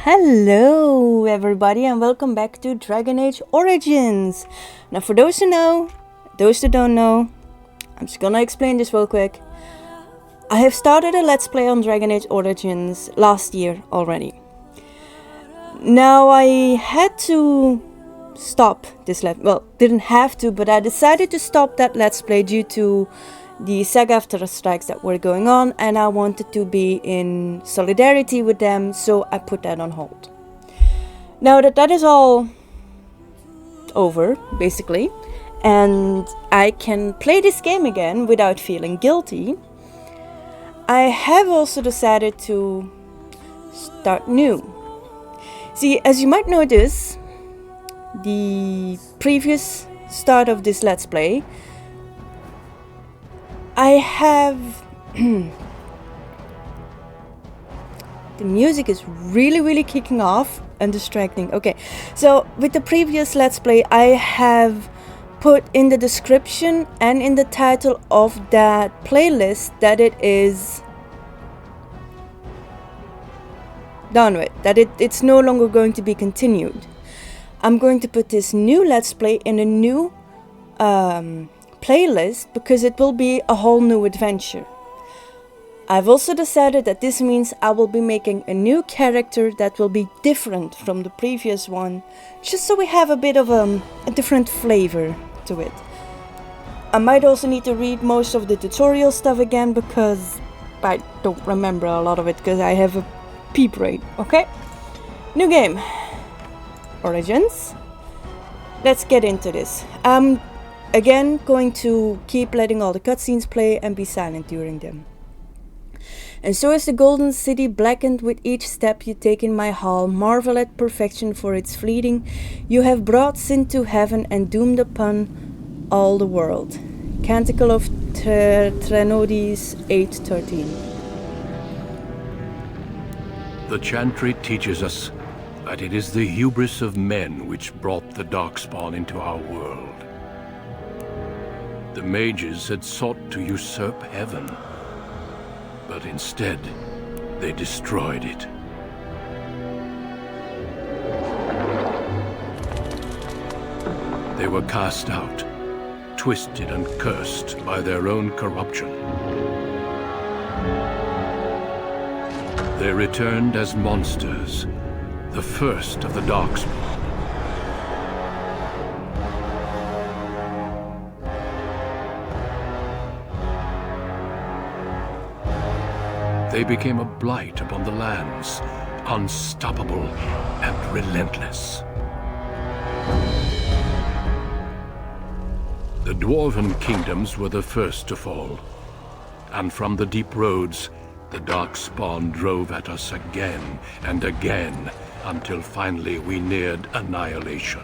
Hello everybody and welcome back to Dragon Age Origins. Now for those who know, those who don't know, I'm just gonna explain this real quick. I have started a Let's Play on Dragon Age Origins last year already. Now I had to stop this didn't have to, but I decided to stop that Let's Play due to the saga after strikes that were going on, and I wanted to be in solidarity with them, so I put that on hold. Now that is all over, basically, and I can play this game again without feeling guilty, I have also decided to start new. See, as you might notice, the previous start of this Let's Play, I have the music is really kicking off and distracting. Okay, so with the previous Let's Play, I have put in the description and in the title of that playlist that it is done with, that it's no longer going to be continued. I'm going to put this new Let's Play in a new playlist because it will be a whole new adventure. I've also decided that this means I will be making a new character that will be different from the previous one, just so we have a bit of a different flavor to it. I might also need to read most of the tutorial stuff again because I don't remember a lot of it because I have a pea brain. Okay, new game, Origins. Let's get into this. Again, going to keep letting all the cutscenes play and be silent during them. And so is the golden city blackened with each step you take in my hall. Marvel at perfection for its fleeting. You have brought sin to heaven and doomed upon all the world. Canticle of Trenodis 8:13. The chantry teaches us that it is the hubris of men which brought the darkspawn into our world. The mages had sought to usurp heaven, but instead, they destroyed it. They were cast out, twisted and cursed by their own corruption. They returned as monsters, the first of the darkspawn. They became a blight upon the lands, unstoppable and relentless. The dwarven kingdoms were the first to fall, and from the deep roads, the darkspawn drove at us again and again, until finally we neared annihilation.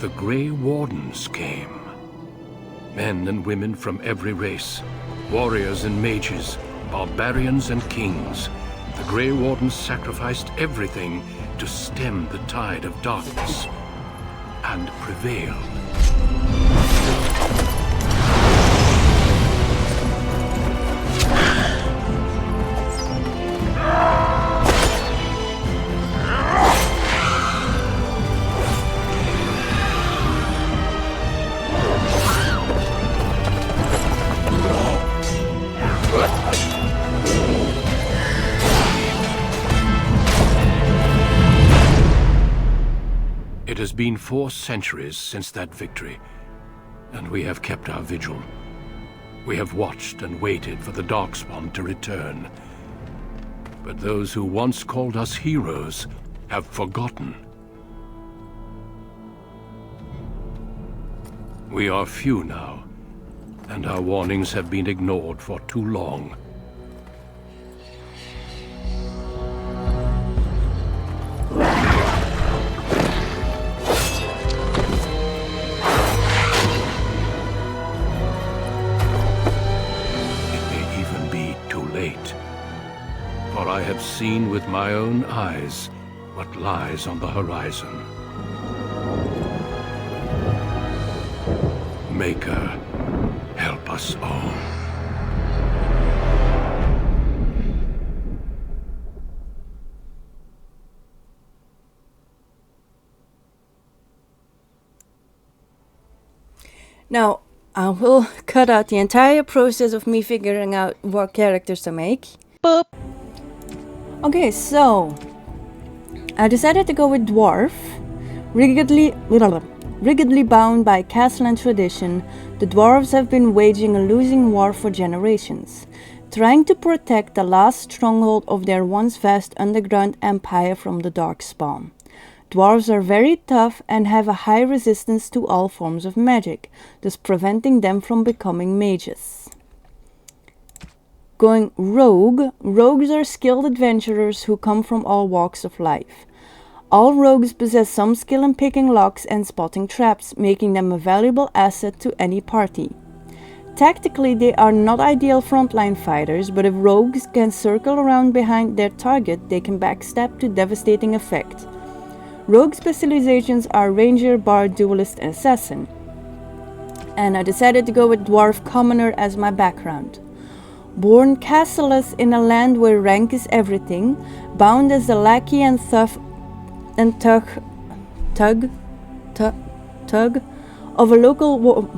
The Grey Wardens came. Men and women from every race, warriors and mages, barbarians and kings. The Grey Wardens sacrificed everything to stem the tide of darkness, and prevailed. It has been 4 centuries since that victory, and we have kept our vigil. We have watched and waited for the darkspawn to return. But those who once called us heroes have forgotten. We are few now, and our warnings have been ignored for too long. I have seen with my own eyes what lies on the horizon. Maker, help us all. Now, I will cut out the entire process of me figuring out what characters to make. Boop. Okay, so I decided to go with dwarf. Rigidly bound by castle and tradition, the dwarves have been waging a losing war for generations, trying to protect the last stronghold of their once vast underground empire from the darkspawn. Dwarves are very tough and have a high resistance to all forms of magic, thus preventing them from becoming mages. Going rogue, rogues are skilled adventurers who come from all walks of life. All rogues possess some skill in picking locks and spotting traps, making them a valuable asset to any party. Tactically, they are not ideal frontline fighters, but if rogues can circle around behind their target, they can backstab to devastating effect. Rogue specializations are Ranger, Bard, Duelist, and Assassin. And I decided to go with Dwarf Commoner as my background. Born casteless in a land where rank is everything, bound as the lackey and tug of a local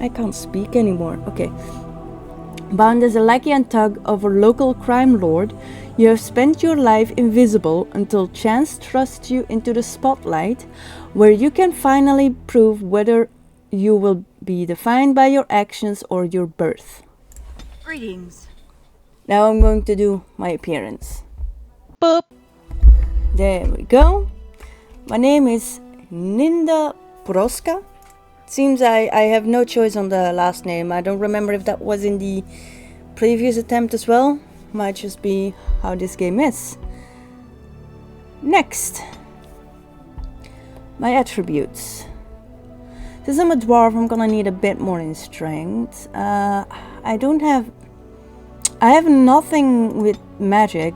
I can't speak anymore. Okay. Bound as a lackey and tug of a local crime lord, you have spent your life invisible until chance thrusts you into the spotlight, where you can finally prove whether you will be defined by your actions or your birth. Greetings. Now I'm going to do my appearance. Boop. There we go. My name is Nindegalathiel. Seems I have no choice on the last name. I don't remember if that was in the previous attempt as well. Might just be how this game is. Next. My attributes. Since I'm a dwarf, I'm gonna need a bit more in strength. I have nothing with magic.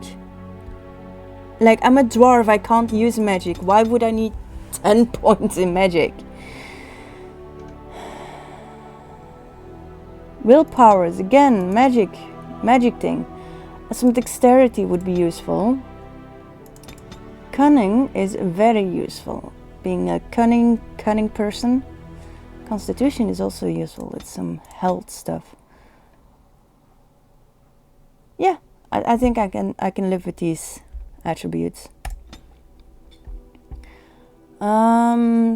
Like, I'm a dwarf, I can't use magic. Why would I need 10 points in magic? Willpowers, again, magic thing. Some dexterity would be useful. Cunning is very useful. Being a cunning person. Constitution is also useful with some health stuff. Yeah, I think I can live with these attributes.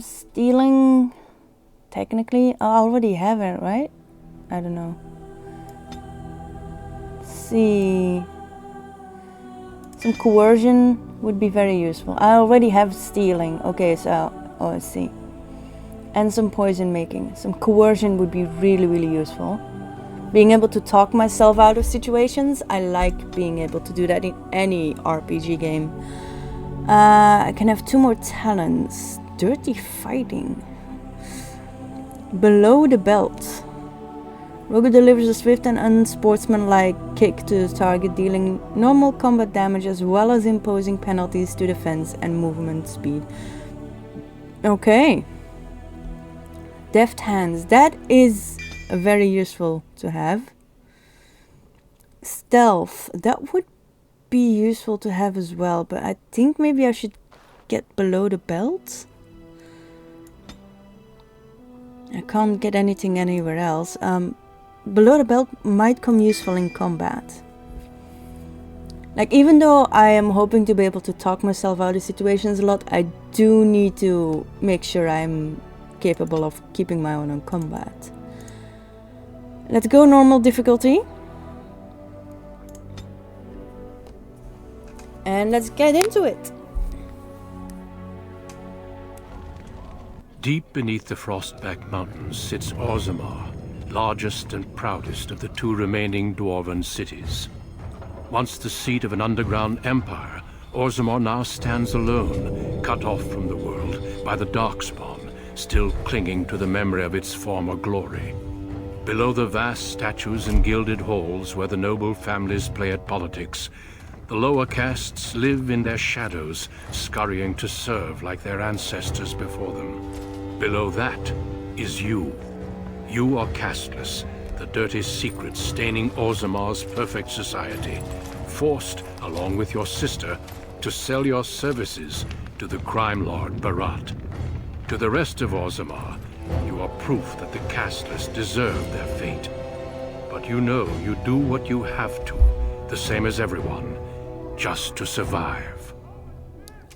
Stealing, technically, I already have it, right? I don't know. Let's see. Some coercion would be very useful. I already have stealing. Okay, so let's see. And some poison making. Some coercion would be really, really useful. Being able to talk myself out of situations. I like being able to do that in any RPG game. I can have 2 more talents. Dirty fighting. Below the belt. Rogue delivers a swift and unsportsmanlike kick to the target, dealing normal combat damage as well as imposing penalties to defense and movement speed. Okay. Deft hands. That is very useful to have. Stealth. That would be useful to have as well, but I think maybe I should get below the belt. I can't get anything anywhere else. Below the belt might come useful in combat. Like, even though I am hoping to be able to talk myself out of situations a lot, I do need to make sure I'm capable of keeping my own on combat. Let's go normal difficulty. And let's get into it. Deep beneath the Frostback Mountains sits Orzammar, largest and proudest of the 2 remaining dwarven cities. Once the seat of an underground empire, Orzammar now stands alone, cut off from the world by the Darkspawn, still clinging to the memory of its former glory. Below the vast statues and gilded halls where the noble families play at politics, the lower castes live in their shadows, scurrying to serve like their ancestors before them. Below that is you. You are casteless, the dirty secret staining Orzammar's perfect society, forced, along with your sister, to sell your services to the crime lord Barat. To the rest of Orzammar, you are proof that the casteless deserve their fate. But you know you do what you have to, the same as everyone, just to survive.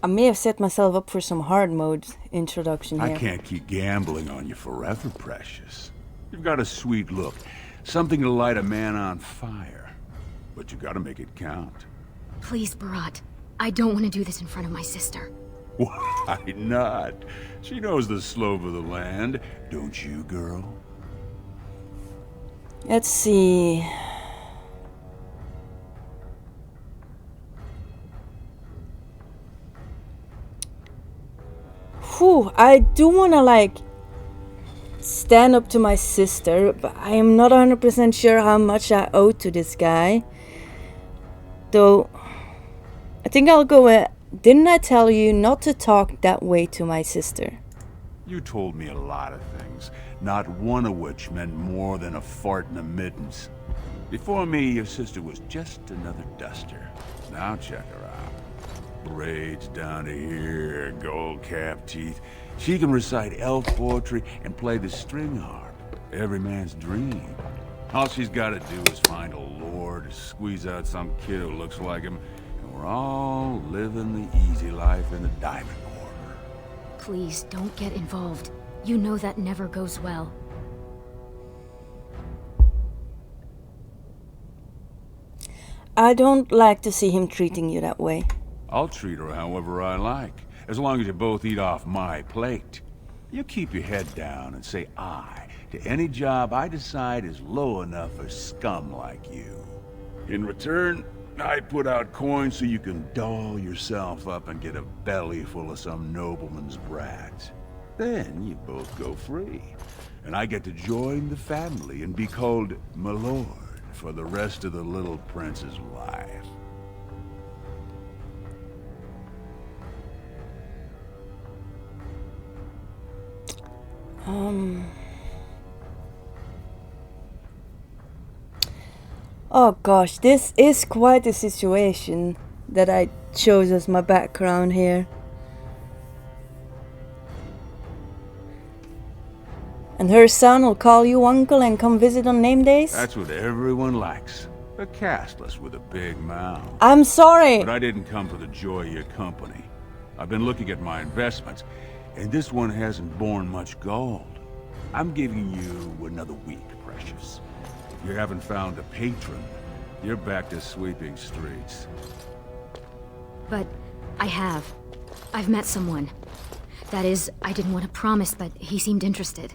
I may have set myself up for some hard mode introduction here. I can't keep gambling on you forever, Precious. You've got a sweet look, something to light a man on fire. But you gotta make it count. Please, Barat. I don't want to do this in front of my sister. Why not? She knows the slope of the land, don't you, girl? Let's see. Whew, I do want to like stand up to my sister, but I am not 100% sure how much I owe to this guy. Though, I think I'll go with, didn't I tell you not to talk that way to my sister? You told me a lot of things, not one of which meant more than a fart in the mittens. Before me, your sister was just another duster. Now check her out. Braids down to here, gold cap teeth. She can recite elf poetry and play the string harp. Every man's dream. All she's got to do is find a lord, squeeze out some kid who looks like him, and we're all living the easy life in the Diamond Quarter. Please, don't get involved. You know that never goes well. I don't like to see him treating you that way. I'll treat her however I like, as long as you both eat off my plate. You keep your head down and say aye to any job I decide is low enough for scum like you. In return, I put out coins so you can doll yourself up and get a belly full of some nobleman's brat. Then you both go free, and I get to join the family and be called my lord for the rest of the little prince's life. Oh gosh, this is quite a situation that I chose as my background here. And her son will call you uncle and come visit on name days? That's what everyone likes. A casteless with a big mouth. I'm sorry! But I didn't come for the joy of your company. I've been looking at my investments, and this one hasn't borne much gold. I'm giving you another week, Precious. If you haven't found a patron, you're back to sweeping streets. But I have. I've met someone. That is, I didn't want to promise, but he seemed interested.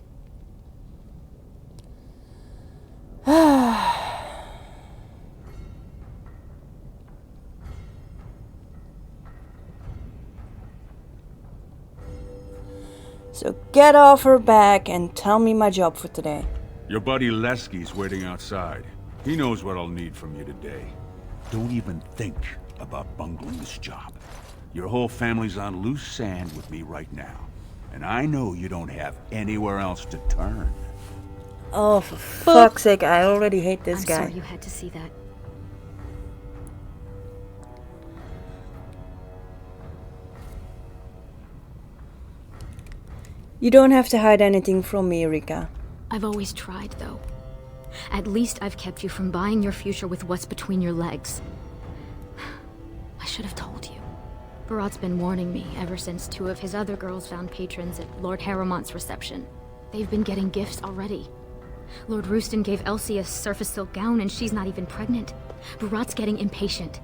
So get off her back and tell me my job for today. Your buddy Lesky's waiting outside. He knows what I'll need from you today. Don't even think about bungling this job. Your whole family's on loose sand with me right now. And I know you don't have anywhere else to turn. Oh, for fuck's sake, I already hate this guy. I'm sorry you had to see that. You don't have to hide anything from me, Rika. I've always tried, though. At least I've kept you from buying your future with what's between your legs. I should have told you. Barat's been warning me ever since 2 of his other girls found patrons at Lord Harrowmont's reception. They've been getting gifts already. Lord Rooston gave Elsie a surface silk gown and she's not even pregnant. Barat's getting impatient.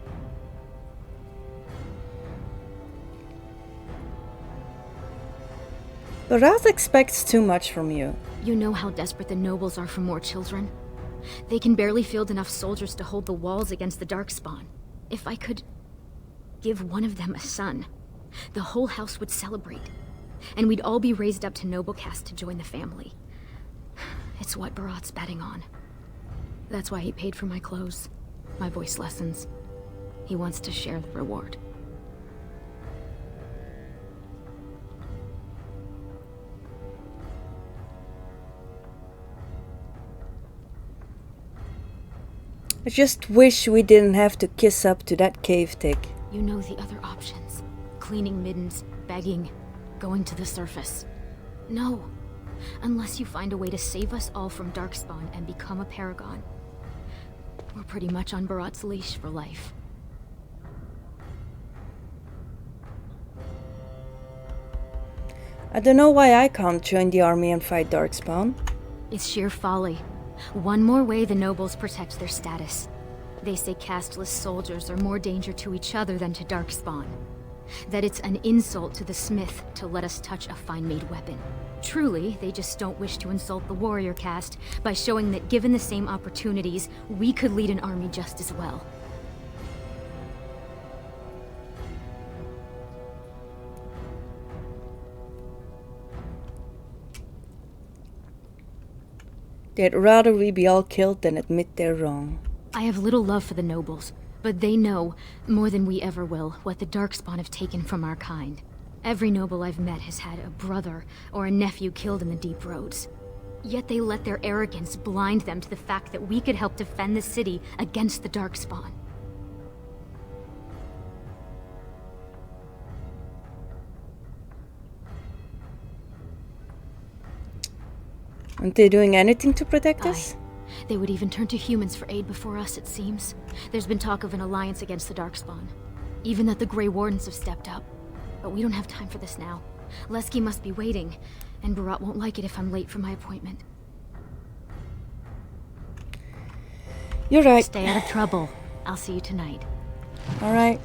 Barat expects too much from you. You know how desperate the nobles are for more children. They can barely field enough soldiers to hold the walls against the Darkspawn. If I could give one of them a son, the whole house would celebrate. And we'd all be raised up to noble caste to join the family. It's what Barat's betting on. That's why he paid for my clothes, my voice lessons. He wants to share the reward. I just wish we didn't have to kiss up to that cave tick. You know the other options. Cleaning middens, begging, going to the surface. No. Unless you find a way to save us all from Darkspawn and become a paragon. We're pretty much on Barat's leash for life. I don't know why I can't join the army and fight Darkspawn. It's sheer folly. One more way the nobles protect their status. They say casteless soldiers are more danger to each other than to Darkspawn. That it's an insult to the smith to let us touch a fine-made weapon. Truly, they just don't wish to insult the warrior caste by showing that given the same opportunities, we could lead an army just as well. They'd rather we be all killed than admit they're wrong. I have little love for the nobles, but they know, more than we ever will, what the Darkspawn have taken from our kind. Every noble I've met has had a brother or a nephew killed in the deep roads. Yet they let their arrogance blind them to the fact that we could help defend the city against the Darkspawn. Aren't they doing anything to protect us? They would even turn to humans for aid before us, it seems. There's been talk of an alliance against the Darkspawn. Even that the Grey Wardens have stepped up. But we don't have time for this now. Lesky must be waiting, and Barat won't like it if I'm late for my appointment. You're right. Stay out of trouble. I'll see you tonight. Alright.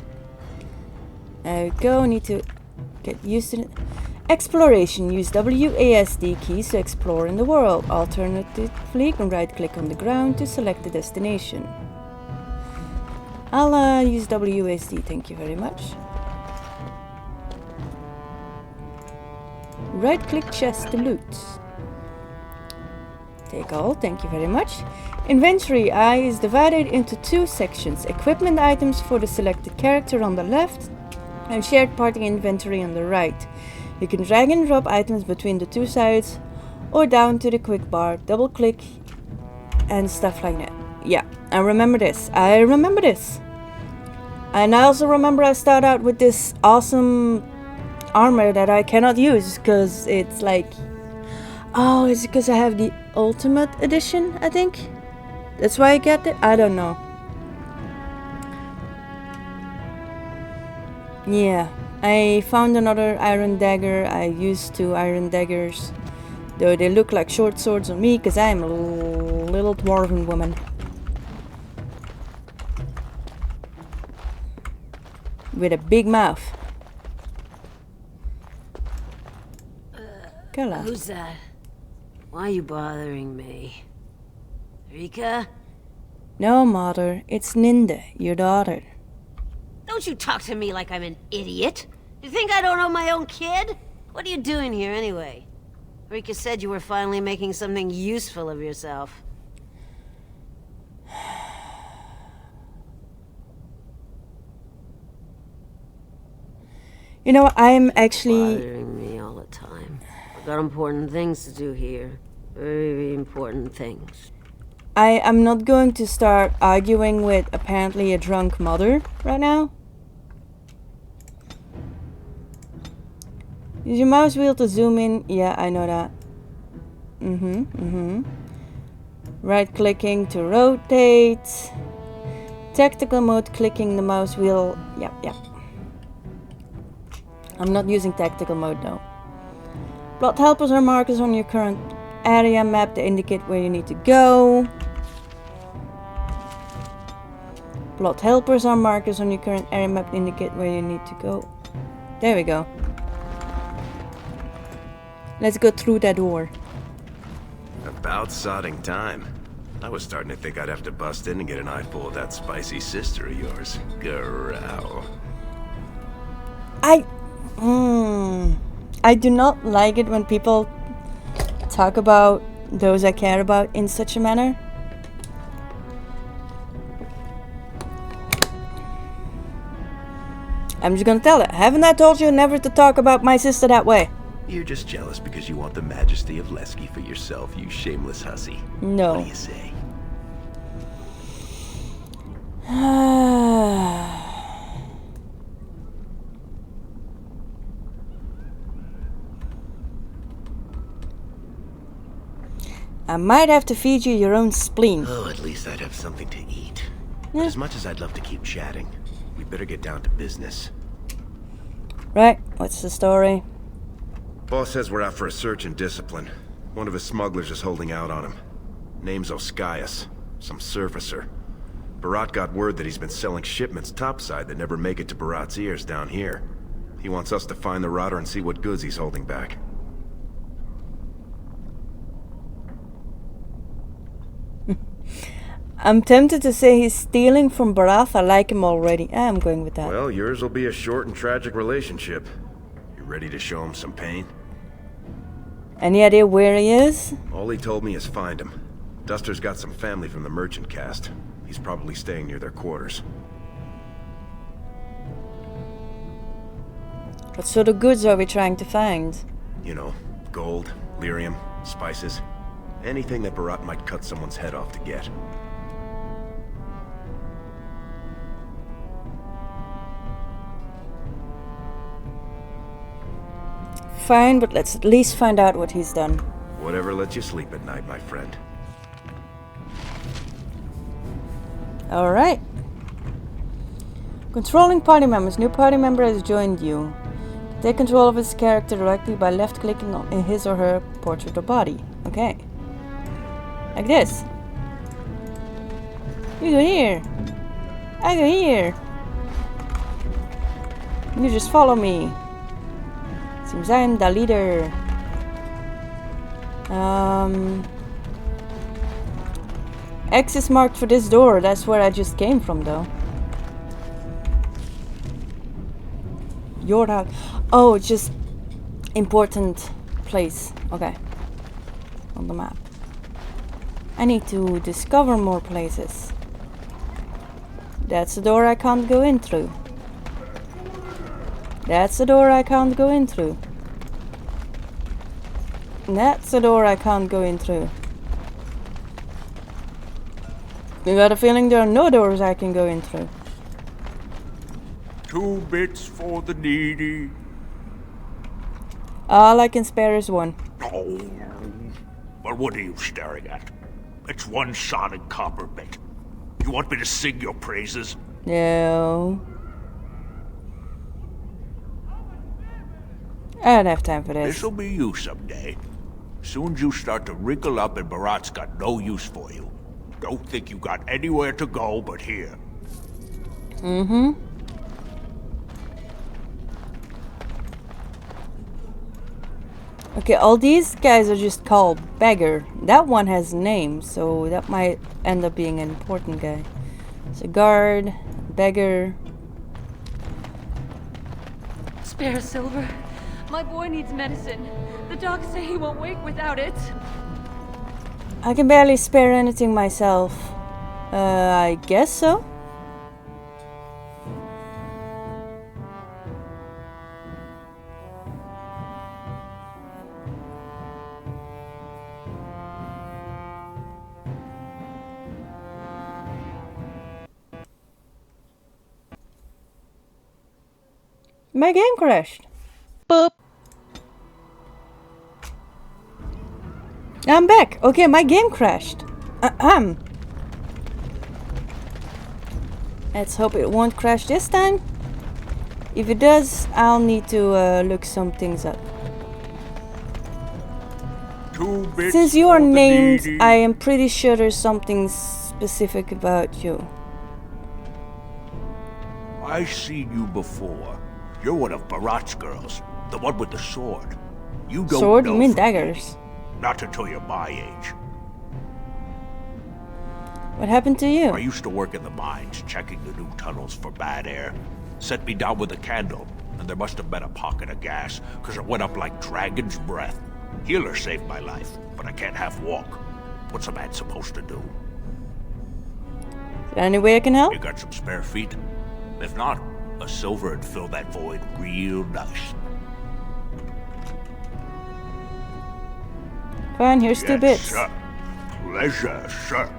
There we go. Need to get used to it. Exploration. Use WASD keys to explore in the world. Alternatively, you can right-click on the ground to select the destination. I'll use WASD, thank you very much. Right-click chest to loot. Take all, thank you very much. Inventory I is divided into two sections. Equipment items for the selected character on the left and shared party inventory on the right. You can drag and drop items between the two sides or down to the quick bar, double click and stuff like that. Yeah, I remember this. And I also remember I start out with this awesome armor that I cannot use because it's like, oh, it's because I have the ultimate edition, I think. That's why I get it. I don't know. Yeah, I found another iron dagger. I used 2 iron daggers, though they look like short swords on me because I'm a little dwarven woman with a big mouth. Kala. Who's that? Why are you bothering me? Rika? No, mother, it's Ninde, your daughter. Don't you talk to me like I'm an idiot. You think I don't know my own kid? What are you doing here anyway? Rika said you were finally making something useful of yourself. You know, I'm actually... Bothering me all the time. I've got important things to do here. Very important things. I am not going to start arguing with apparently a drunk mother right now. Use your mouse wheel to zoom in. Yeah, I know that. Right clicking to rotate. Tactical mode, clicking the mouse wheel. Yep. I'm not using tactical mode though. Plot helpers are markers on your current area map to indicate where you need to go. Plot helpers are markers on your current area map to indicate where you need to go. There we go. Let's go through that door. About sodding time. I was starting to think I'd have to bust in and get an eyeful of that spicy sister of yours. Growl. I do not like it when people talk about those I care about in such a manner. I'm just gonna tell her. Haven't I told you never to talk about my sister that way? You're just jealous because you want the majesty of Lesky for yourself, you shameless hussy. No. What do you say? I might have to feed you your own spleen. Oh, at least I'd have something to eat. Yeah. But as much as I'd love to keep chatting, we better get down to business. Right, what's the story? Boss says we're out for a search and discipline. One of his smugglers is holding out on him. Name's Oskias, some surfacer. Barat got word that he's been selling shipments topside that never make it to Barat's ears down here. He wants us to find the rotter and see what goods he's holding back. I'm tempted to say he's stealing from Barat. I like him already. I'm going with that. Well, yours will be a short and tragic relationship. You ready to show him some pain? Any idea where he is? All he told me is find him. Duster's got some family from the merchant caste. He's probably staying near their quarters. What sort of goods are we trying to find? You know, gold, lyrium, spices. Anything that Barat might cut someone's head off to get. Fine, but let's at least find out what he's done. Whatever lets you sleep at night, my friend. Alright. Controlling party members. New party member has joined you. Take control of his character directly by left-clicking on his or her portrait or body. Okay. Like this. You go here. I go here. You just follow me. Seems I'm the leader. X is marked for this door. That's where I just came from, though. Your house. Oh, it's just important place. Okay. On the map. I need to discover more places. That's the door I can't go in through. That's the door I can't go in through. That's the door I can't go in through. You got a feeling there are no doors I can go in through. 2 bits for the needy. All I can spare is 1. Oh. Well, what are you staring at? It's 1 solid copper bit. You want me to sing your praises? No. I don't have time for this. This'll be you someday. Soon as you start to wrinkle up and Barat's got no use for you. Don't think you got anywhere to go but here. Mm-hmm. Okay, all these guys are just called beggar. That one has a name, so that might end up being an important guy. So guard, beggar. Spare silver. My boy needs medicine. The docs say he won't wake without it. I can barely spare anything myself. I guess so. My game crashed. Boop. I'm back. Okay, my game crashed. Let's hope it won't crash this time. If it does, I'll need to look some things up. 2 bits Since you are for the named, needy. I am pretty sure there's something specific about you. I seen you before. You're one of Barat's girls, the one with the sword. You don't Sword? know You mean from me. daggers? Not until you're my age. What happened to I you? used to work in the mines, checking the new tunnels for bad air. Set me down with a candle, and there must have been a pocket of gas, because it went up like dragon's breath. Healer saved my life, but I can't half walk. What's a man supposed to do? Is there any way I can help? You got some spare feet? If not, a silver would fill that void real nice. Fine, here's 2 bits. Sir. Pleasure, sir.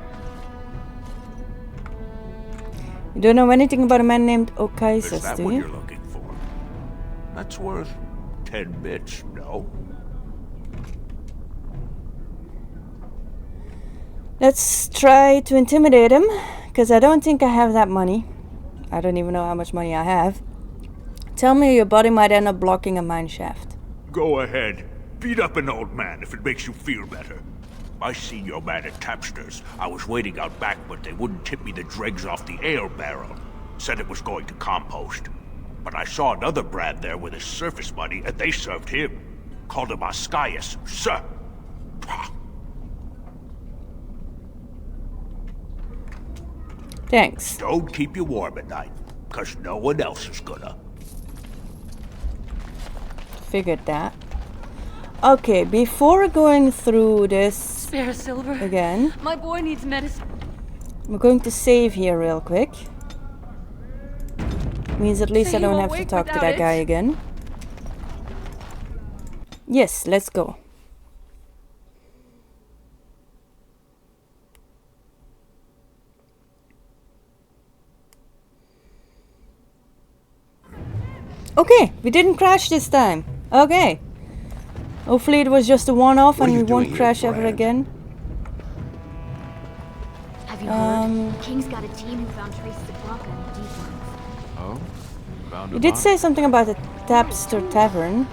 You don't know anything about a man named Is Okaises, that do what you? you're looking for? That's worth 10 bits, no? Let's try to intimidate him, because I don't think I have that money. I don't even know how much money I have. Tell me your body might end up blocking a mine shaft. Go ahead. Beat up an old man if it makes you feel better. I seen your man at Tapster's. I was waiting out back, but they wouldn't tip me the dregs off the ale barrel. Said it was going to compost. But I saw another Brad there with his surface money, and they served him. Called him Ascaius, sir. Pah. Thanks. Don't keep you warm at night, 'cause no one else is gonna. Figured that. Okay, before going through this Spare silver. again, My boy needs medicine. I'm going to save here real quick. Means at least Say I he don't won't have to wake talk to without that it. guy again. Yes, let's go. Okay, we didn't crash this time. Okay. Hopefully it was just a one-off What are and you we won't doing here, crash ever Brad? again. Have you heard? King's got a team who found traces of Blanca in the deep mines. Oh? Found You a did body. say something about a Tapster Tavern.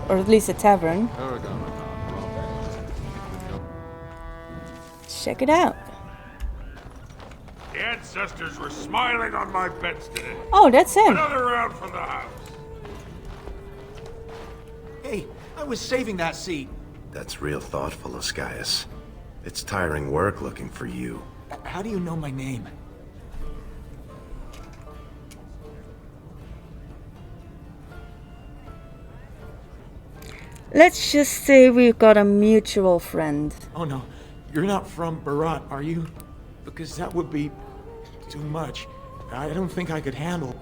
Or at least a tavern. Check it out. The ancestors were smiling on my beds today. Oh, that's him. Another round from the house. Hey, I was saving that seat. That's real thoughtful, Ascaius. It's tiring work looking for you. How do you know my name? Let's just say we've got a mutual friend. Oh no, you're not from Barat, are you? Because that would be too much. I don't think I could handle.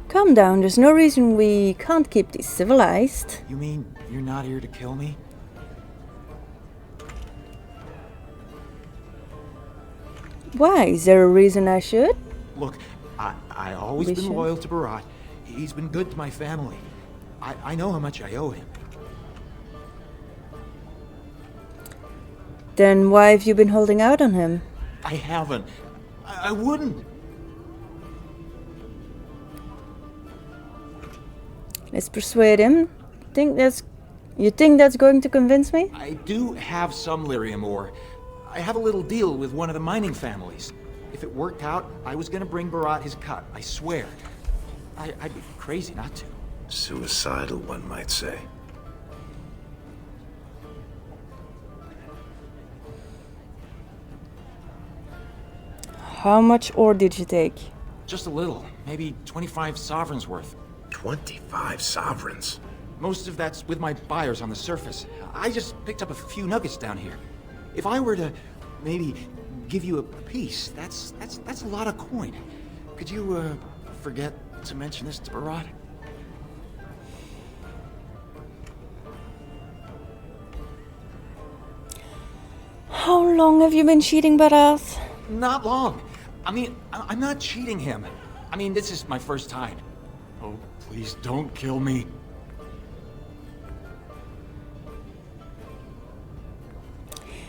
Calm down, there's no reason we can't keep these civilized. You mean you're not here to kill me? Why? Is there a reason I should? Look, I always We been should. loyal to Barat. He's been good to my family. I know how much I owe him. Then why have you been holding out on him? I haven't. I wouldn't. Let's persuade him. You think that's going to convince me? I do have some lyrium ore. I have a little deal with one of the mining families. If it worked out, I was gonna bring Barat his cut, I swear. I'd be crazy not to. Suicidal, one might say. How much ore did you take? Just a little, maybe 25 sovereigns worth. 25 sovereigns. Most of that's with my buyers on the surface. I just picked up a few nuggets down here. If I were to maybe give you a piece, that's a lot of coin. Could you forget to mention this to Barat? How long have you been cheating Barath? Not long. I mean, I'm not cheating him. I mean, this is my first time. Oh, please don't kill me.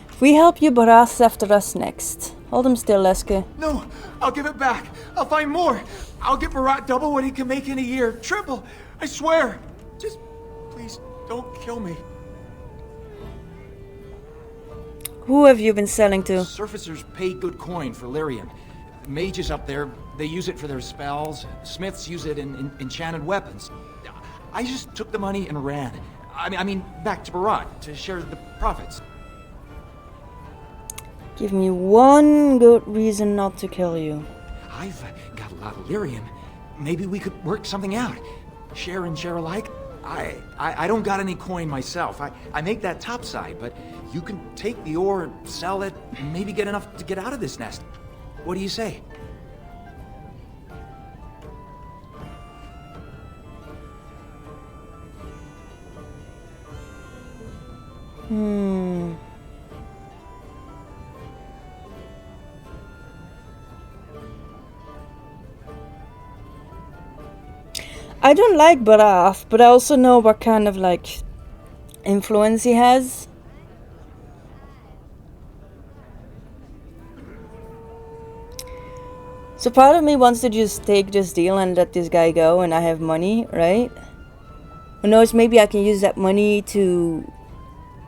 If we help you, Barath's after us next. Hold him still, Leske. No, I'll give it back. I'll find more. I'll get Barat double what he can make in a year. Triple. I swear. Just, please, don't kill me. Who have you been selling to? Surfacers pay good coin for lyrium. Mages up there, they use it for their spells. Smiths use it in enchanted weapons. I just took the money and ran. I mean, back to Barat to share the profits. Give me one good reason not to kill you. I've got a lot of lyrium. Maybe we could work something out. Share and share alike? I don't got any coin myself. I make that topside, but you can take the ore, sell it, maybe get enough to get out of this nest. What do you say? I don't like Baraf, but I also know what kind of like influence he has. So part of me wants to just take this deal and let this guy go, and I have money, right? Who knows, maybe I can use that money to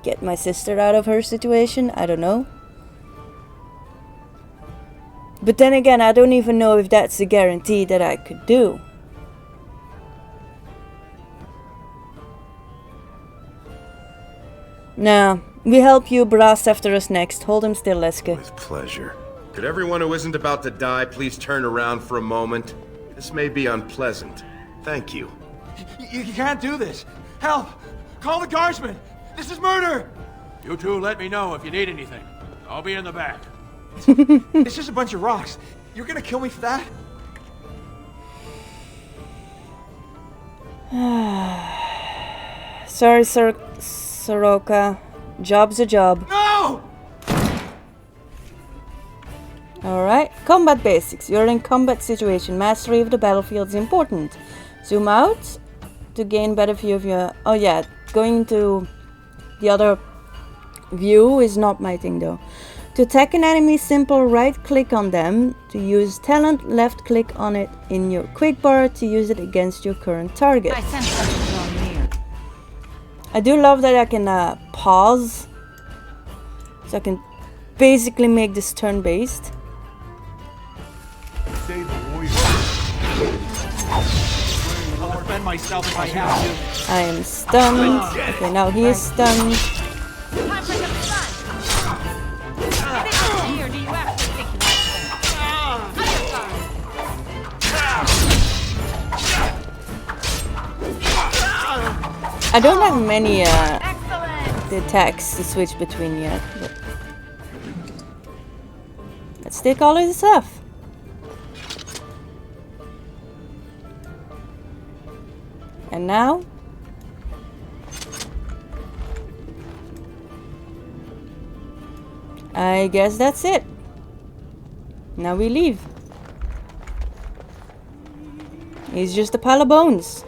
get my sister out of her situation, I don't know. But then again, I don't even know if that's a guarantee that I could do. Nah, we help you, blast after us next. Hold him still, Leske. With pleasure. Could everyone who isn't about to die please turn around for a moment? This may be unpleasant. Thank you. You can't do this. Help! Call the guardsmen! This is murder! You two let me know if you need anything. I'll be in the back. It's just a bunch of rocks. You're gonna kill me for that? Sorry, Soroka. Job's a job. No! Alright, combat basics. You're in combat situation. Mastery of the battlefield is important. Zoom out to gain better view of your... Oh yeah, going to the other view is not my thing though. To attack an enemy, simple right click on them. To use talent, left click on it in your quick bar to use it against your current target. I sense something wrong here. I do love that I can pause. So I can basically make this turn-based. I'll defend myself if I have to. I am stunned. Okay, now he is stunned. Time for some fun. Here, do you actually think you I don't have many Excellent. attacks to switch between yet. But let's take all of this off. And now I guess that's it. Now we leave. He's just a pile of bones.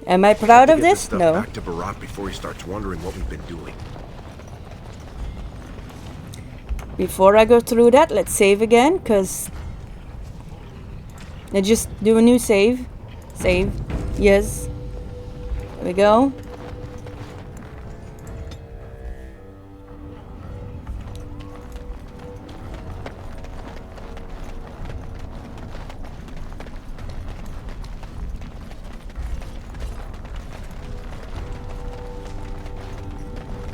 Am I proud of this? No. Back to Barat before he starts wondering what we've been doing. Before I go through that, let's save again, because let's just do a new save. Save. Yes. There we go.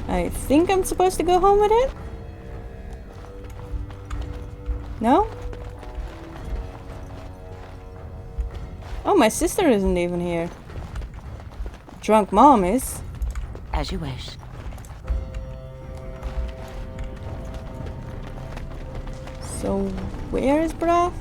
I think I'm supposed to go home with it? No? Oh, my sister isn't even here. Drunk mom is. As you wish. So, where is Brav?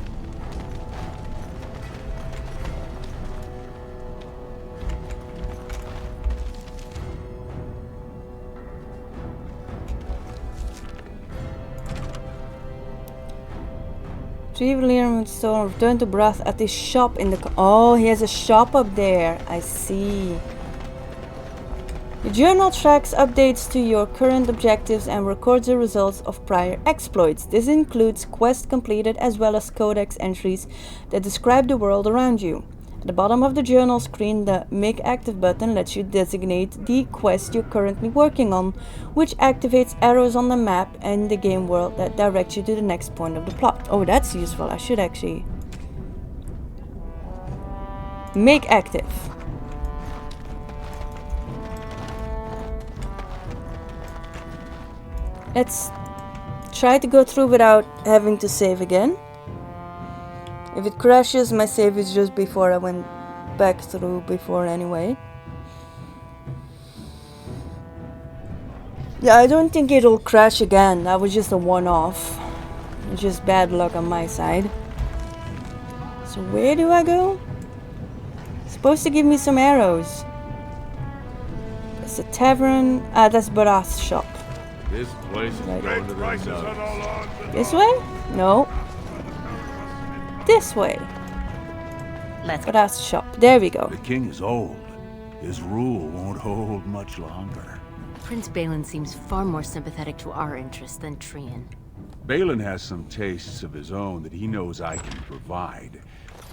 So return to Brath at his shop in the... Oh, he has a shop up there. I see. The journal tracks updates to your current objectives and records the results of prior exploits. This includes quests completed as well as codex entries that describe the world around you. At the bottom of the journal screen, the Make Active button lets you designate the quest you're currently working on, which activates arrows on the map and the game world that direct you to the next point of the plot. Oh, that's useful. I should actually... Make Active. Let's try to go through without having to save again. If it crashes, my save is just before I went back through before anyway. Yeah, I don't think it'll crash again. That was just a one-off. It's just bad luck on my side. So where do I go? It's supposed to give me some arrows. It's a tavern. Ah, that's Barath's shop. This place is going to the nose. This way? No. This way. Let's go. Barath's shop. There we go. The king is old. His rule won't hold much longer. Prince Balin seems far more sympathetic to our interests than Trian. Balin has some tastes of his own that he knows I can provide.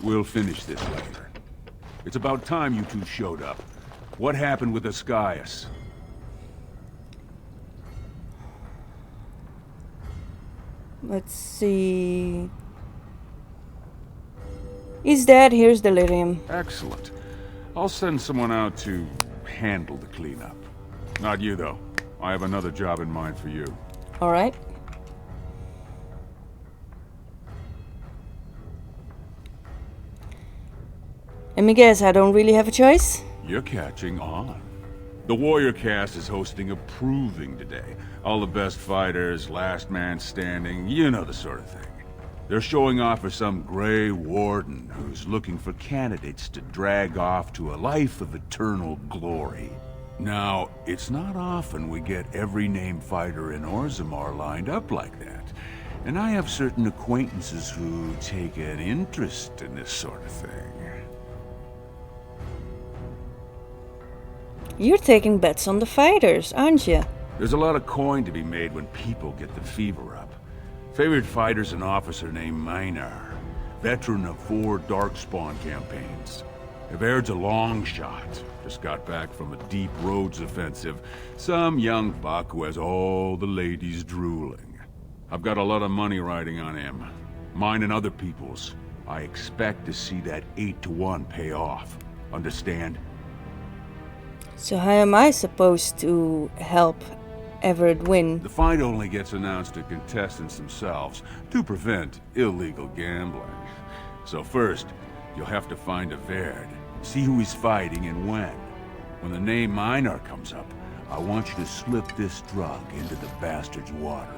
We'll finish this later. It's about time you two showed up. What happened with Ascaius? Let's see. He's dead. Here's delirium. Excellent. I'll send someone out to handle the cleanup. Not you, though. I have another job in mind for you. Alright. Let me guess, I don't really have a choice? You're catching on. The Warrior Cast is hosting a prooving today. All the best fighters, last man standing, you know the sort of thing. They're showing off for some Grey Warden who's looking for candidates to drag off to a life of eternal glory. Now, it's not often we get every named fighter in Orzammar lined up like that. And I have certain acquaintances who take an interest in this sort of thing. You're taking bets on the fighters, aren't you? There's a lot of coin to be made when people get the fever up. Favorite fighter's an officer named Minar, veteran of 4 Darkspawn campaigns. Everd's a long shot. Just got back from a deep roads offensive. Some young buck who has all the ladies drooling. I've got a lot of money riding on him. Mine and other people's. I expect to see that 8-to-1 pay off. Understand? So how am I supposed to help Everett win? The fight only gets announced to contestants themselves to prevent illegal gambling. So first, you'll have to find Everd. See who he's fighting and when. When the name Minar comes up, I want you to slip this drug into the bastard's water.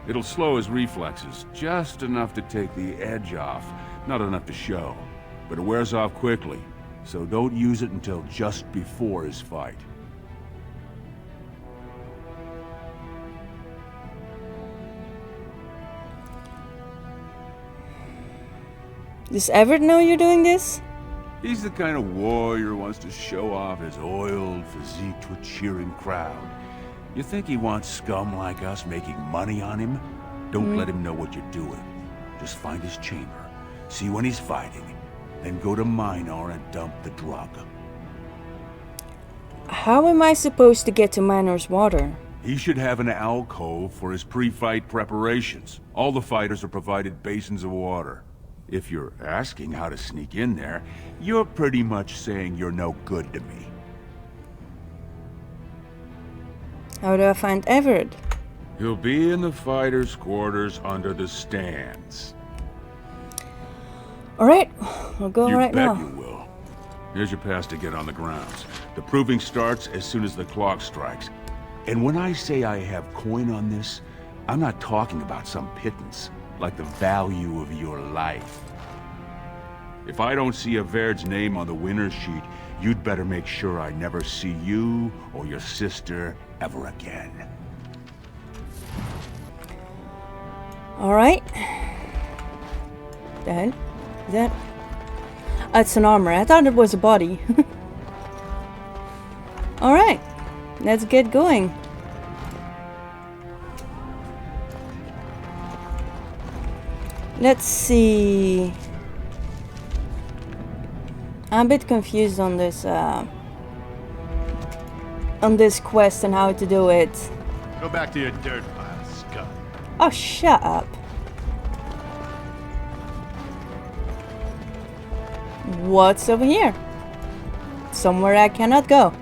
It'll slow his reflexes, just enough to take the edge off, not enough to show. But it wears off quickly, so don't use it until just before his fight. Does Everett know you're doing this? He's the kind of warrior who wants to show off his oiled physique to a cheering crowd. You think he wants scum like us making money on him? Don't let him know what you're doing. Just find his chamber, see when he's fighting, then go to Minar and dump the drug. How am I supposed to get to Minar's water? He should have an alcove for his pre-fight preparations. All the fighters are provided basins of water. If you're asking how to sneak in there, you're pretty much saying you're no good to me. How do I find Everett? He'll be in the fighters' quarters under the stands. Alright, we'll go right now. You bet you will. Here's your pass to get on the grounds. The proving starts as soon as the clock strikes. And when I say I have coin on this, I'm not talking about some pittance, like the value of your life. If I don't see Everd's name on the winner's sheet, you'd better make sure I never see you or your sister ever again. Alright. The hell? Is that? It's an armor. I thought it was a body. Alright. Let's get going. Let's see. I'm a bit confused on this quest and how to do it. Go back to your dirt pile, scum. Oh, shut up. What's over here? Somewhere I cannot go.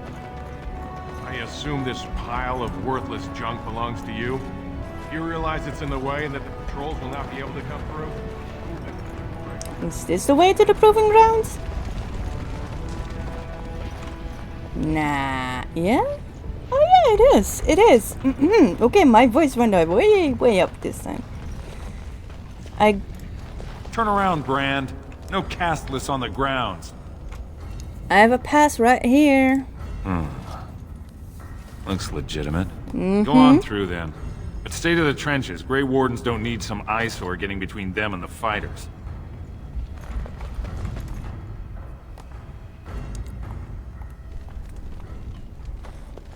I assume this pile of worthless junk belongs to you? You realize it's in the way and that the patrols will not be able to come through? Is this the way to the proving grounds? Nah. Yeah? Oh yeah, it is. It is. Okay, my voice went way up this time. Turn around, Brand. No casteless on the grounds. I have a pass right here. Looks legitimate. Go on through then. But stay to the trenches. Grey Wardens don't need some eyesore getting between them and the fighters.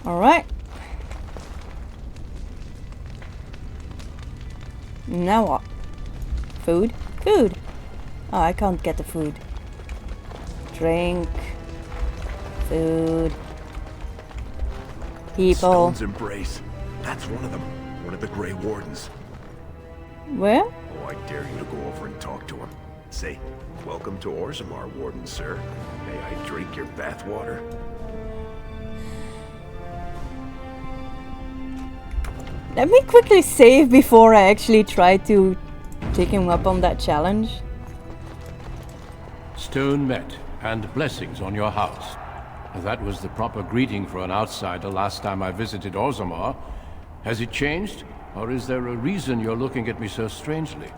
Alright. Now what? Food? Food! Oh, I can't get the food. Drink. Food. People. Stone's Embrace. That's one of them. One of the Grey Wardens. Where? Oh, I dare you to go over and talk to him. Say, welcome to Orzammar, Warden, sir. May I drink your bathwater? Let me quickly save before I actually try to take him up on that challenge. Stone met, and blessings on your house. That was the proper greeting for an outsider last time I visited Orzammar. Has it changed? Or is there a reason you're looking at me so strangely?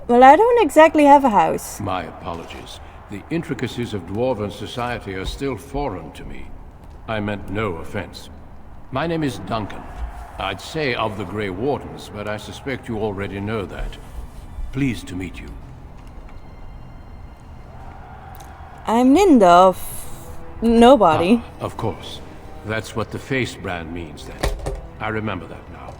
Well, I don't exactly have a house. My apologies. The intricacies of dwarven society are still foreign to me. I meant no offense. My name is Duncan. I'd say of the Grey Wardens, but I suspect you already know that. Pleased to meet you. I'm Ninda of nobody. Ah, of course. That's what the face brand means then. I remember that now.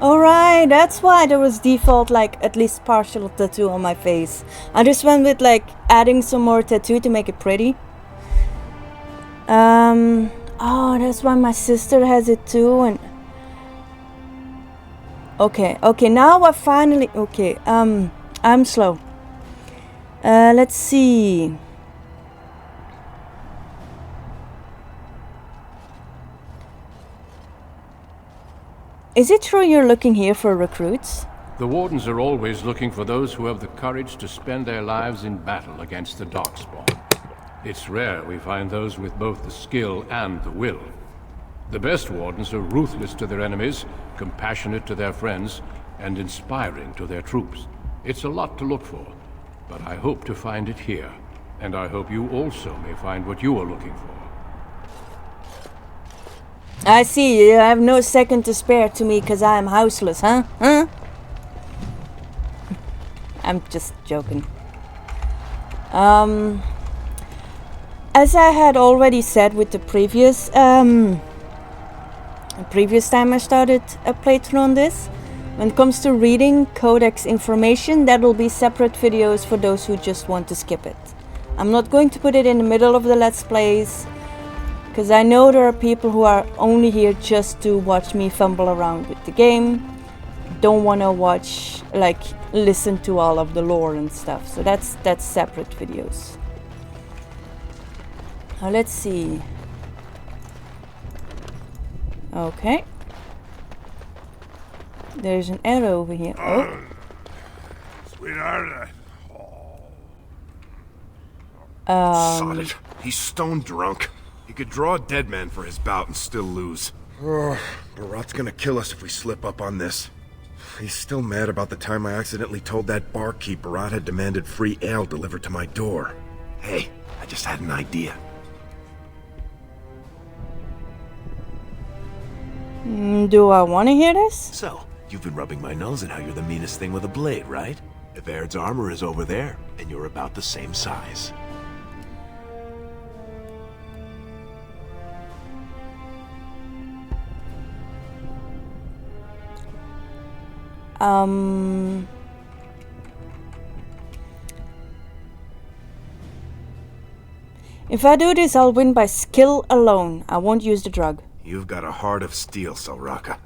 Alright, that's why there was default like at least partial tattoo on my face. I just went with like adding some more tattoo to make it pretty. Oh, that's why my sister has it too. And okay, now I finally, okay, I'm slow. Let's see. Is it true you're looking here for recruits? The Wardens are always looking for those who have the courage to spend their lives in battle against the Darkspawn. It's rare we find those with both the skill and the will. The best Wardens are ruthless to their enemies, compassionate to their friends, and inspiring to their troops. It's a lot to look for, but I hope to find it here, and I hope you also may find what you are looking for. I see, you have no second to spare to me because I am houseless, huh? I'm just joking. As I had already said with the previous time I started a playthrough on this, when it comes to reading Codex information, that will be separate videos for those who just want to skip it. I'm not going to put it in the middle of the Let's Plays, because I know there are people who are only here just to watch me fumble around with the game. Don't want to watch, like, listen to all of the lore and stuff. So that's separate videos. Now let's see. Okay. There's an arrow over here. Oh. Sweetheart. Sod it. He's stone drunk. He could draw a dead man for his bout and still lose. Barat's gonna kill us if we slip up on this. He's still mad about the time I accidentally told that barkeep Barat had demanded free ale delivered to my door. Hey, I just had an idea. Do I want to hear this? So, you've been rubbing my nose in how you're the meanest thing with a blade, right? Evaird's armor is over there, and you're about the same size. If I do this, I'll win by skill alone. I won't use the drug. You've got a heart of steel, Selraka.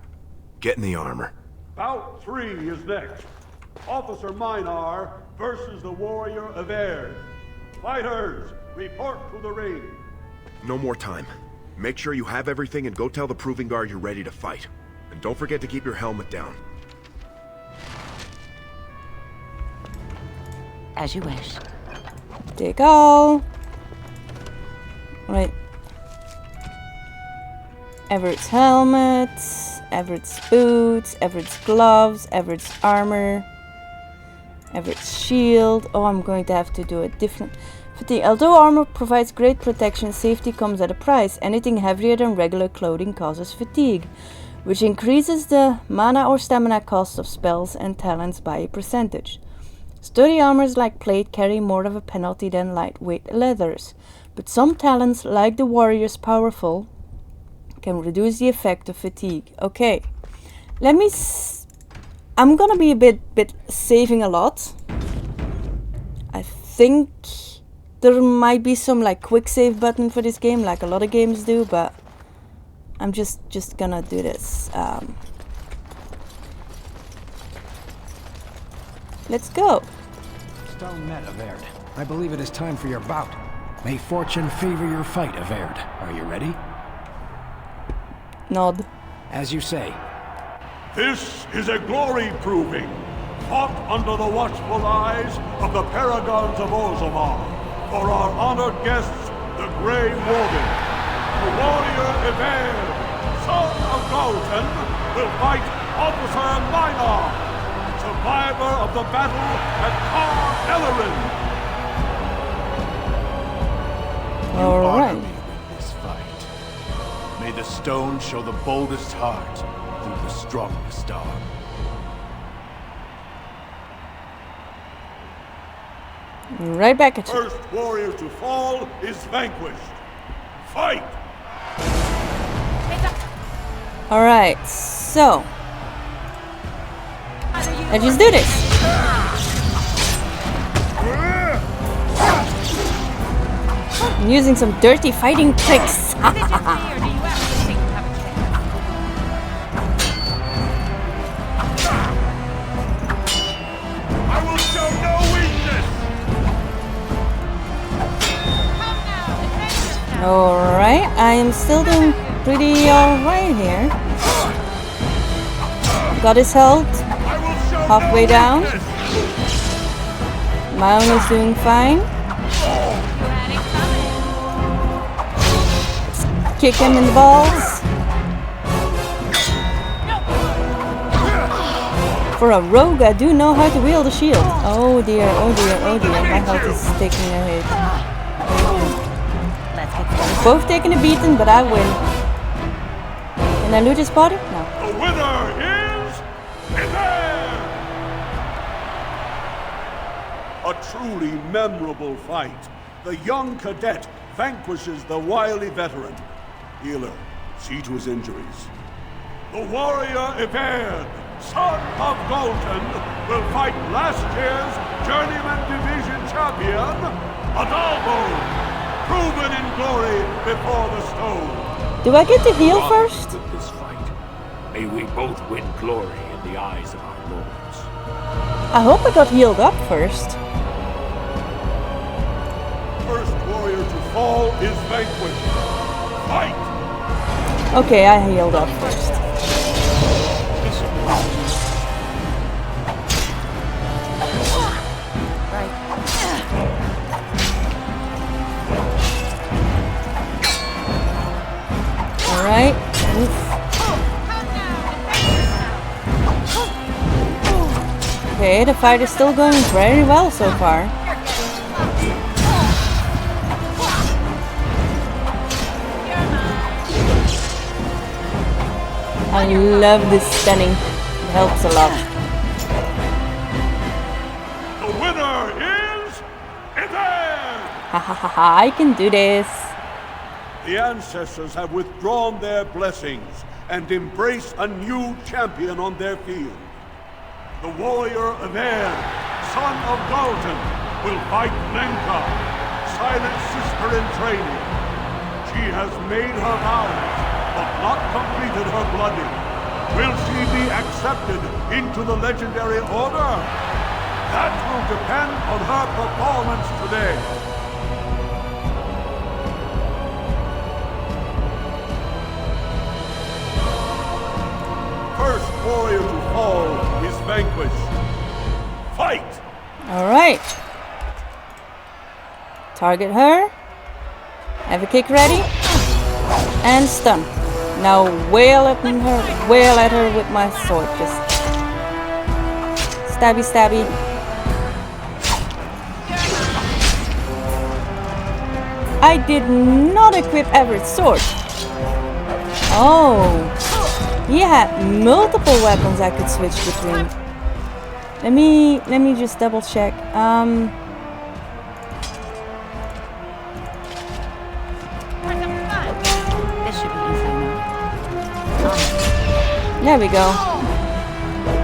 Get in the armor. Bout 3 is next. Officer Minar versus the warrior Evaird. Fighters, report to the ring. No more time. Make sure you have everything and go tell the proving guard you're ready to fight. And don't forget to keep your helmet down. As you wish. There you go. Right. Everett's helmet, Everett's boots, Everett's gloves, Everett's armor, Everett's shield. Oh, I'm going to have to do a different... Fatigue. Although armor provides great protection, safety comes at a price. Anything heavier than regular clothing causes fatigue, which increases the mana or stamina cost of spells and talents by a percentage. Sturdy armors like plate carry more of a penalty than lightweight leathers, but some talents, like the warrior's powerful, can reduce the effect of fatigue. Okay, let me... I'm gonna be a bit saving a lot. I think there might be some like quick save button for this game, like a lot of games do, but I'm just gonna do this. Let's go. Stone met, Averd. I believe it is time for your bout. May fortune favor your fight, Averd. Are you ready? Nod. As you say. This is a glory proving, fought under the watchful eyes of the paragons of Orzammar. For our honored guests, the Grey Warden, the warrior Evair, son of Galton, will fight Officer Minar, survivor of the battle at Car Ellerin. You honor me with this fight. May the stone show the boldest heart through the strongest arm. Right back at you. First warrior to fall is vanquished. Fight! Alright, so let's just do this. I'm using some dirty fighting tricks. Alright, I am still doing pretty alright here. Got his health halfway down. My own is doing fine. Kick him in the balls. For a rogue, I do know how to wield a shield. Oh dear, oh dear, oh dear. My health is taking a hit. Both taking a beating, but I win. Can I loot his body? No. The winner is Evair! A truly memorable fight. The young cadet vanquishes the wily veteran. Healer, see to his injuries. The warrior Evair, son of Galton, will fight last year's Journeyman Division champion, Adalbo. Proven in glory before the stone. Do I get to heal first? With this fight, may we both win glory in the eyes of our lords. I hope I got healed up first. First warrior to fall is vanquished. Fight! Okay, I healed up first. Alright. Okay, the fight is still going very well so far. I love this stunning. It helps a lot. The winner is Evair! Ha ha ha ha, I can do this. The ancestors have withdrawn their blessings and embraced a new champion on their field. The warrior Evair, son of Galton, will fight Lenka, silent sister in training. She has made her vows, but not completed her blooding. Will she be accepted into the legendary order? That will depend on her performance today. warrior to fall is vanquished. Fight! Alright. Target her. Have a kick ready. And stun. Now wail at her with my sword. Just stabby stabby. I did not equip Everett's sword. Oh. He had multiple weapons I could switch between. Let me just double check. There we go.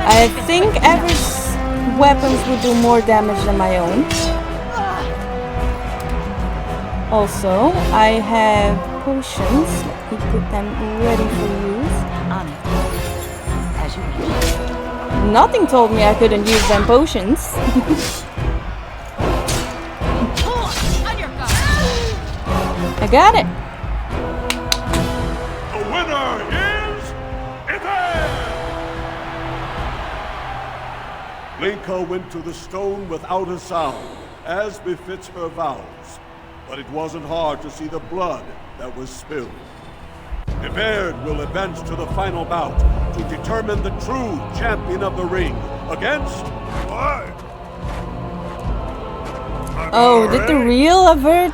I think Everett's weapons would do more damage than my own. Also, I have potions. Let me put them ready for use. As you wish. Nothing told me I couldn't use them potions. I got it. The winner is Yvette! Linka went to the stone without a sound, as befits her vows. But it wasn't hard to see the blood that was spilled. Yvette will advance to the final bout to determine the true champion of the ring against... Oh, did the real Avert?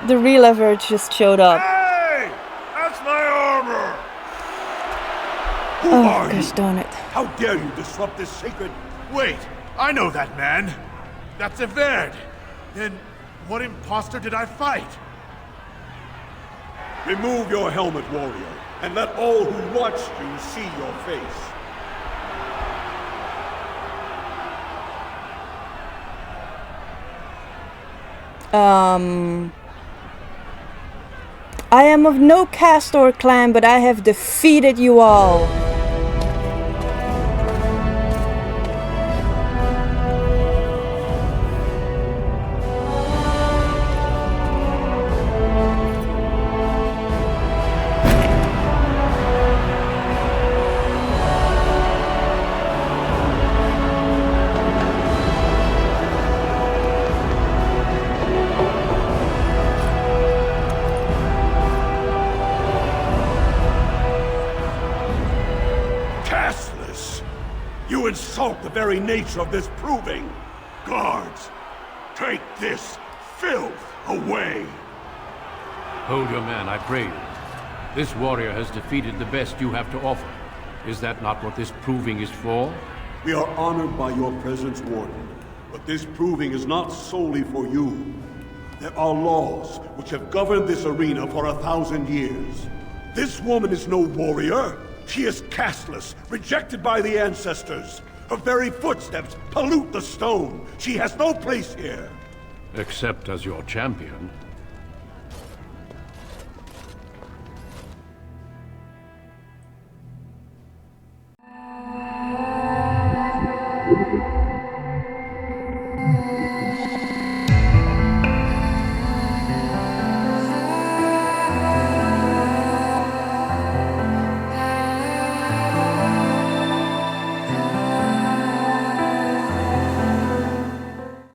The real Avert just showed up. Hey! That's my armor! Who Oh, are gosh you? darn it. How dare you disrupt this sacred... Wait, I know that man. That's Yvette. Then what imposter did I fight? Remove your helmet, warrior, and let all who watch you see your face. I am of no caste or clan, but I have defeated you all. Casteless! You insult the very nature of this proving! Guards, take this filth away! Hold your man, I pray you. This warrior has defeated the best you have to offer. Is that not what this proving is for? We are honored by your presence, Warden, but this proving is not solely for you. There are laws which have governed this arena for 1,000 years. This woman is no warrior. She is casteless, rejected by the ancestors. Her very footsteps pollute the stone. She has no place here. Except as your champion.